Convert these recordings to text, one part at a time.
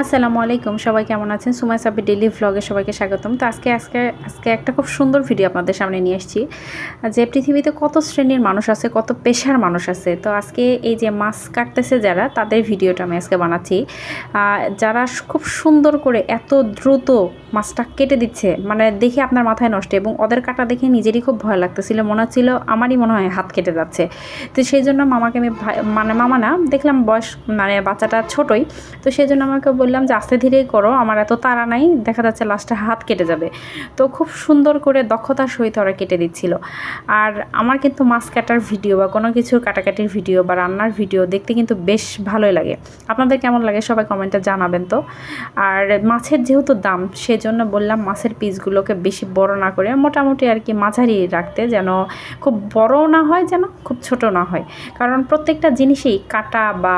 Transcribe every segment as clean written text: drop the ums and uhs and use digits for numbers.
আসসালামু আলাইকুম, সবাই কেমন আছেন? সুমাইয়া সাব্বির ডেইলি ভ্লগে সবাইকে স্বাগতম। তো আজকে একটা খুব সুন্দর ভিডিও আপনাদের সামনে নিয়ে এসেছি, যে পৃথিবীতে কত শ্রেণীর মানুষ আছে, কত পেশার মানুষ আছে। তো আজকে এই যে মাছ কাটতেছে যারা, তাদের ভিডিওটা আমি আজকে বানাচ্ছি। যারা খুব সুন্দর করে এত দ্রুত মাছটা কেটে দিচ্ছে, মানে দেখে আপনার মাথায় নষ্ট, এবং ওদের কাটা দেখে নিজেরই খুব ভয় লাগতেছিল, মনে হচ্ছিল আমারই মনে হয় হাত কেটে যাচ্ছে। তো সেই জন্য মামাকে আমি মামা না, দেখলাম বয়স মানে বাচ্চাটা ছোটোই, তো সেই জন্য আমাকে বললাম যে আস্তে ধীরেই করো, আমার এত তাড়া নাই, দেখা যাচ্ছে লাস্টে হাত কেটে যাবে। তো খুব সুন্দর করে দক্ষতার সহিত ওরা কেটে দিচ্ছিল। আর আমার কিন্তু মাছ কাটার ভিডিও বা কোনো কিছুর কাটাকাটির ভিডিও বা রান্নার ভিডিও দেখতে কিন্তু বেশ ভালোই লাগে। আপনাদের কেমন লাগে সবাই কমেন্টে জানাবেন তো। আর মাছের যেহেতু দাম, সেজন্য বললাম মাছের পিসগুলোকে বেশি বড় না করে মোটামুটি আর কি মাঝারি রাখতে, যেন খুব বড় না হয়, যেন খুব ছোট না হয়। কারণ প্রত্যেকটা জিনিসেই কাটা বা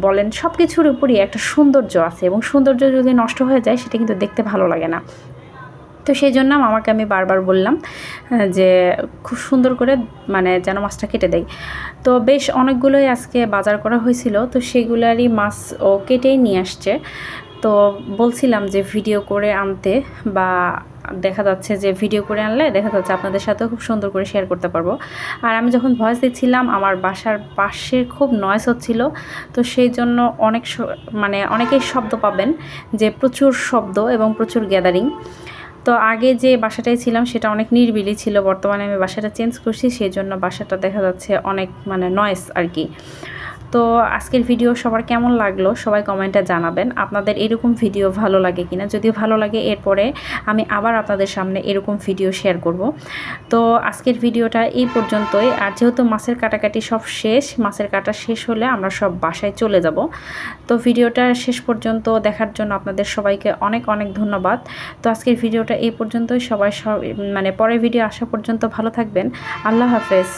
বলেন সব কিছুর উপরই একটা সৌন্দর্য আছে, এবং সৌন্দর্য যদি নষ্ট হয়ে যায় সেটা কিন্তু দেখতে ভালো লাগে না। তো সেই জন্য মামাকে আমি বারবার বললাম যে খুব সুন্দর করে মানে যেন মাছটা কেটে দেয়। তো বেশ অনেকগুলোই আজকে বাজার করা হয়েছিল, তো সেগুলারই মাছ ও কেটেই নিয়ে আসছে। তো বলছিলাম যে ভিডিও করে আনতে, বা দেখা যাচ্ছে যে ভিডিও করে আনলে দেখা যাচ্ছে আপনাদের সাথেও খুব সুন্দর করে শেয়ার করতে পারবো। আর আমি যখন ভয়েস দিচ্ছিলাম, আমার বাসার পাশে খুব নয়েজ হচ্ছিল, তো সেই জন্য মানে অনেকেই শব্দ পাবেন, যে প্রচুর শব্দ এবং প্রচুর গ্যাদারিং। তো আগে যে বাসাটায় ছিলাম সেটা অনেক নিরিবিলি ছিল, বর্তমানে আমি বাসাটা চেঞ্জ করছি, সেই জন্য বাসাটা দেখা যাচ্ছে অনেক মানে নয়েজ আর কি। তো আজকের ভিডিও সবার কেমন লাগলো সবাই কমেন্টে জানাবেন, আপনাদের এরকম ভিডিও ভালো লাগে কিনা। যদি ভালো লাগে এরপরে আমি আবার আপনাদের সামনে এরকম ভিডিও শেয়ার করব। তো আজকের ভিডিওটা এই পর্যন্তই। আর যেহেতু মাছের কাটাকাটি সব শেষ, মাছের কাটা শেষ হলে আমরা সব বাসায় চলে যাব। তো ভিডিওটা শেষ পর্যন্ত দেখার জন্য আপনাদের সবাইকে অনেক অনেক ধন্যবাদ। তো আজকের ভিডিওটা এই পর্যন্তই। সবাই মানে পরের ভিডিও আসা পর্যন্ত ভালো থাকবেন। আল্লাহ হাফেজ।